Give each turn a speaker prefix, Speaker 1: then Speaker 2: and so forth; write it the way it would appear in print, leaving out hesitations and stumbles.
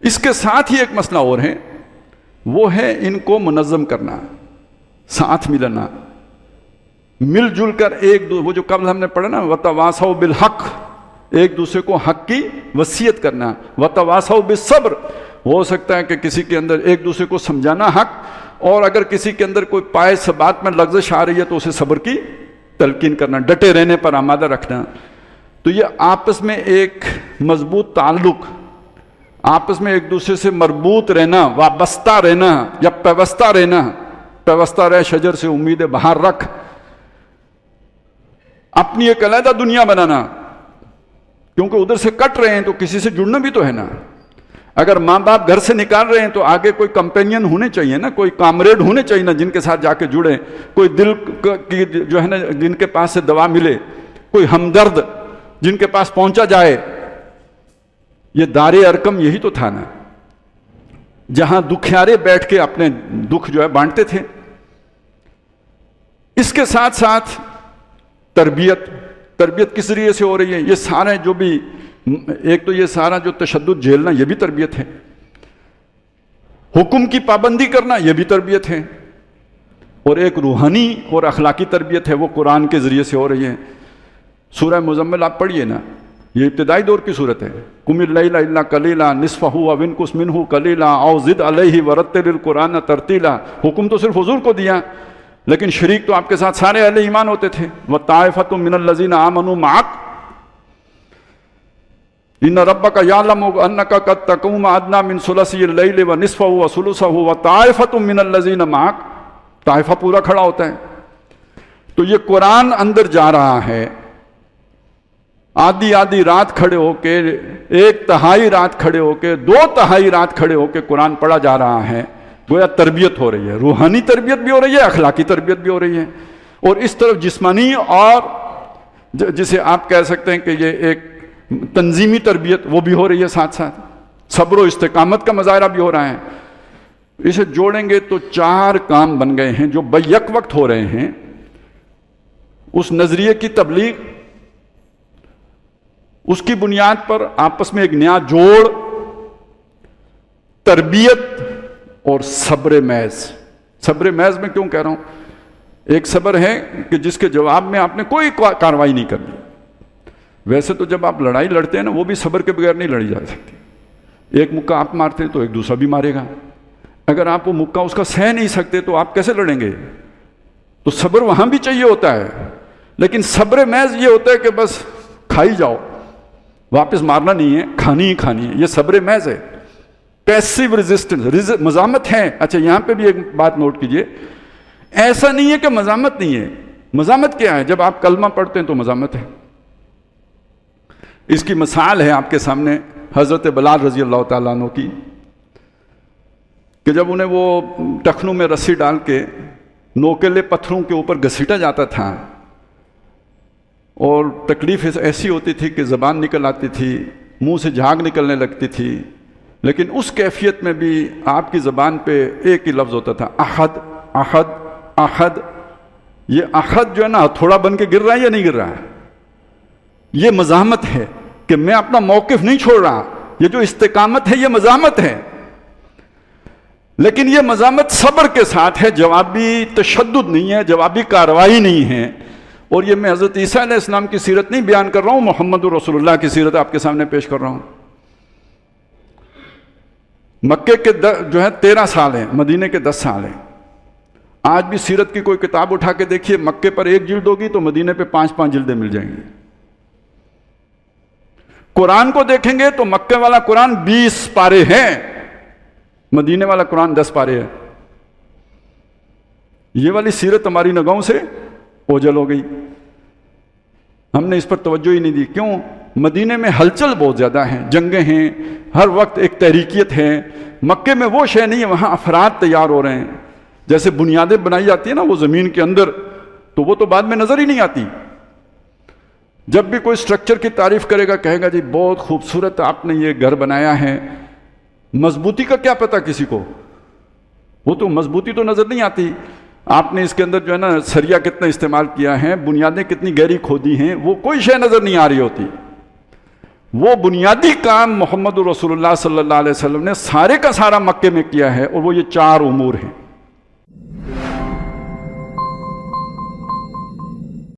Speaker 1: اس کے ساتھ ہی ایک مسئلہ اور ہے، وہ ہے ان کو منظم کرنا، ساتھ ملنا، مل جل کر وہ جو قبل ہم نے پڑھا نا وتواصوا بالحق، ایک دوسرے کو حق کی وصیت کرنا، وتواصوا بالصبر، ہو سکتا ہے کہ کسی کے اندر ایک دوسرے کو سمجھانا حق، اور اگر کسی کے اندر کوئی پائے ثبات میں لغزش آ رہی ہے تو اسے صبر کی تلقین کرنا، ڈٹے رہنے پر آمادہ رکھنا۔ تو یہ آپس میں ایک مضبوط تعلق، آپس میں ایک دوسرے سے مربوط رہنا، وابستہ رہنا یا پیوستہ رہنا، پیوستہ رہ شجر سے امید بہار رکھ، اپنی ایک علیحدہ دنیا بنانا، کیونکہ ادھر سے کٹ رہے ہیں تو کسی سے جڑنا بھی تو ہے نا۔ اگر ماں باپ گھر سے نکال رہے ہیں تو آگے کوئی کمپینین ہونے چاہیے نا، کوئی کامریڈ ہونے چاہیے نا، جن کے ساتھ جا کے جڑیں، کوئی دل کی جو ہے نا جن کے پاس سے دوا ملے، کوئی ہمدرد جن کے پاس پہنچا جائے۔ یہ دار ارقم یہی تو تھا نا، جہاں دکھیارے بیٹھ کے اپنے دکھ جو ہے بانٹتے تھے۔ اس کے ساتھ ساتھ تربیت کس ذریعے سے ہو رہی ہے؟ یہ سارے جو بھی ایک تو یہ سارا جو تشدد جھیلنا یہ بھی تربیت ہے، حکم کی پابندی کرنا یہ بھی تربیت ہے، اور ایک روحانی اور اخلاقی تربیت ہے، وہ قرآن کے ذریعے سے ہو رہی ہے۔ سورہ مزمل آپ پڑھیے نا، یہ ابتدائی دور کی صورت ہے۔ قم اللیل الا قلیلا نصفہ او انقص منہ قلیلا او زد علیہ ورتل القرآن ترتیلا۔ حکم تو صرف حضور کو دیا، لیکن شریک تو آپ کے ساتھ سارے اہل ایمان ہوتے تھے۔ وطائفۃ من الذین آمنوا معک ان ربک یعلم انک قد تقوم ادنی من ثلثی اللیل ونصفہ وثلثہ وطائفۃ من الذین معک، طائفہ پورا کھڑا ہوتا ہے۔ تو یہ قرآن اندر جا رہا ہے، آدھی رات کھڑے ہو کے، ایک تہائی رات کھڑے ہو کے، 2/3 رات کھڑے ہو کے قرآن پڑھا جا رہا ہے۔ گویا تربیت ہو رہی ہے، روحانی تربیت بھی ہو رہی ہے، اخلاقی تربیت بھی ہو رہی ہے، اور اس طرف جسمانی اور جسے آپ کہہ سکتے ہیں کہ یہ ایک تنظیمی تربیت وہ بھی ہو رہی ہے، ساتھ ساتھ صبر و استقامت کا مظاہرہ بھی ہو رہا ہے۔ اسے جوڑیں گے تو 4 کام بن گئے ہیں جو بیک وقت ہو رہے ہیں۔ اس نظریے کی تبلیغ، اس کی بنیاد پر آپس میں ایک نیا جوڑ، تربیت اور صبر محض۔ صبر محض میں کیوں کہہ رہا ہوں؟ ایک صبر ہے کہ جس کے جواب میں آپ نے کوئی کارروائی نہیں کرنی۔ ویسے تو جب آپ لڑائی لڑتے ہیں نا، وہ بھی صبر کے بغیر نہیں لڑی جا سکتی۔ ایک مکہ آپ مارتے ہیں تو ایک دوسرا بھی مارے گا، اگر آپ وہ مکہ اس کا سہ نہیں سکتے تو آپ کیسے لڑیں گے؟ تو صبر وہاں بھی چاہیے ہوتا ہے، لیکن صبر محض یہ ہوتا ہے کہ بس کھائی جاؤ، واپس مارنا نہیں ہے، کھانی ہی کھانی ہے، یہ صبر محض ہے۔ پیسیو ریزسٹنس، مزاحمت ہے۔ اچھا یہاں پہ بھی ایک بات نوٹ کیجئے، ایسا نہیں ہے کہ مزاحمت نہیں ہے۔ مزاحمت کیا ہے؟ جب آپ کلمہ پڑھتے ہیں تو مزاحمت ہے۔ اس کی مثال ہے آپ کے سامنے حضرت بلال رضی اللہ تعالیٰ عنہ کی، کہ جب انہیں وہ ٹخنوں میں رسی ڈال کے نوکیلے پتھروں کے اوپر گھسیٹا جاتا تھا، اور تکلیف ایسی ہوتی تھی کہ زبان نکل آتی تھی، منہ سے جھاگ نکلنے لگتی تھی، لیکن اس کیفیت میں بھی آپ کی زبان پہ ایک ہی لفظ ہوتا تھا، احد احد احد۔ یہ احد جو ہے نا تھوڑا بن کے گر رہا ہے یا نہیں گر رہا ہے؟ یہ مزاحمت ہے کہ میں اپنا موقف نہیں چھوڑ رہا۔ یہ جو استقامت ہے یہ مزاحمت ہے، لیکن یہ مزاحمت صبر کے ساتھ ہے، جوابی تشدد نہیں ہے، جوابی کارروائی نہیں ہے۔ اور یہ میں حضرت عیسیٰ علیہ السلام کی سیرت نہیں بیان کر رہا ہوں، محمد رسول اللہ کی سیرت آپ کے سامنے پیش کر رہا ہوں۔ مکے کے جو ہے 13 سال ہیں، مدینے کے 10 سال ہیں۔ آج بھی سیرت کی کوئی کتاب اٹھا کے دیکھیے، مکے پر 1 جلد ہوگی تو مدینے پہ 5 جلدیں مل جائیں گی۔ قرآن کو دیکھیں گے تو مکے والا قرآن 20 پارے ہیں، مدینے والا قرآن 10 پارے ہے۔ یہ والی سیرت ہماری نگاہوں سے اوجھل ہو گئی، ہم نے اس پر توجہ ہی نہیں دی۔ کیوں؟ مدینے میں ہلچل بہت زیادہ ہیں، جنگیں ہیں، ہر وقت ایک تحریکیت ہے۔ مکے میں وہ شے نہیں ہے، وہاں افراد تیار ہو رہے ہیں۔ جیسے بنیادیں بنائی جاتی ہیں نا وہ زمین کے اندر، تو وہ تو بعد میں نظر ہی نہیں آتی۔ جب بھی کوئی سٹرکچر کی تعریف کرے گا کہے گا جی بہت خوبصورت آپ نے یہ گھر بنایا ہے، مضبوطی کا کیا پتہ کسی کو؟ وہ تو مضبوطی تو نظر نہیں آتی۔ آپ نے اس کے اندر جو ہے نا سریا کتنا استعمال کیا ہے، بنیادیں کتنی گہری کھودی ہیں، وہ کوئی شے نظر نہیں آ رہی ہوتی۔ وہ بنیادی کام محمد رسول اللہ صلی اللہ علیہ وسلم نے سارے کا سارا مکے میں کیا ہے، اور وہ یہ 4 امور ہیں۔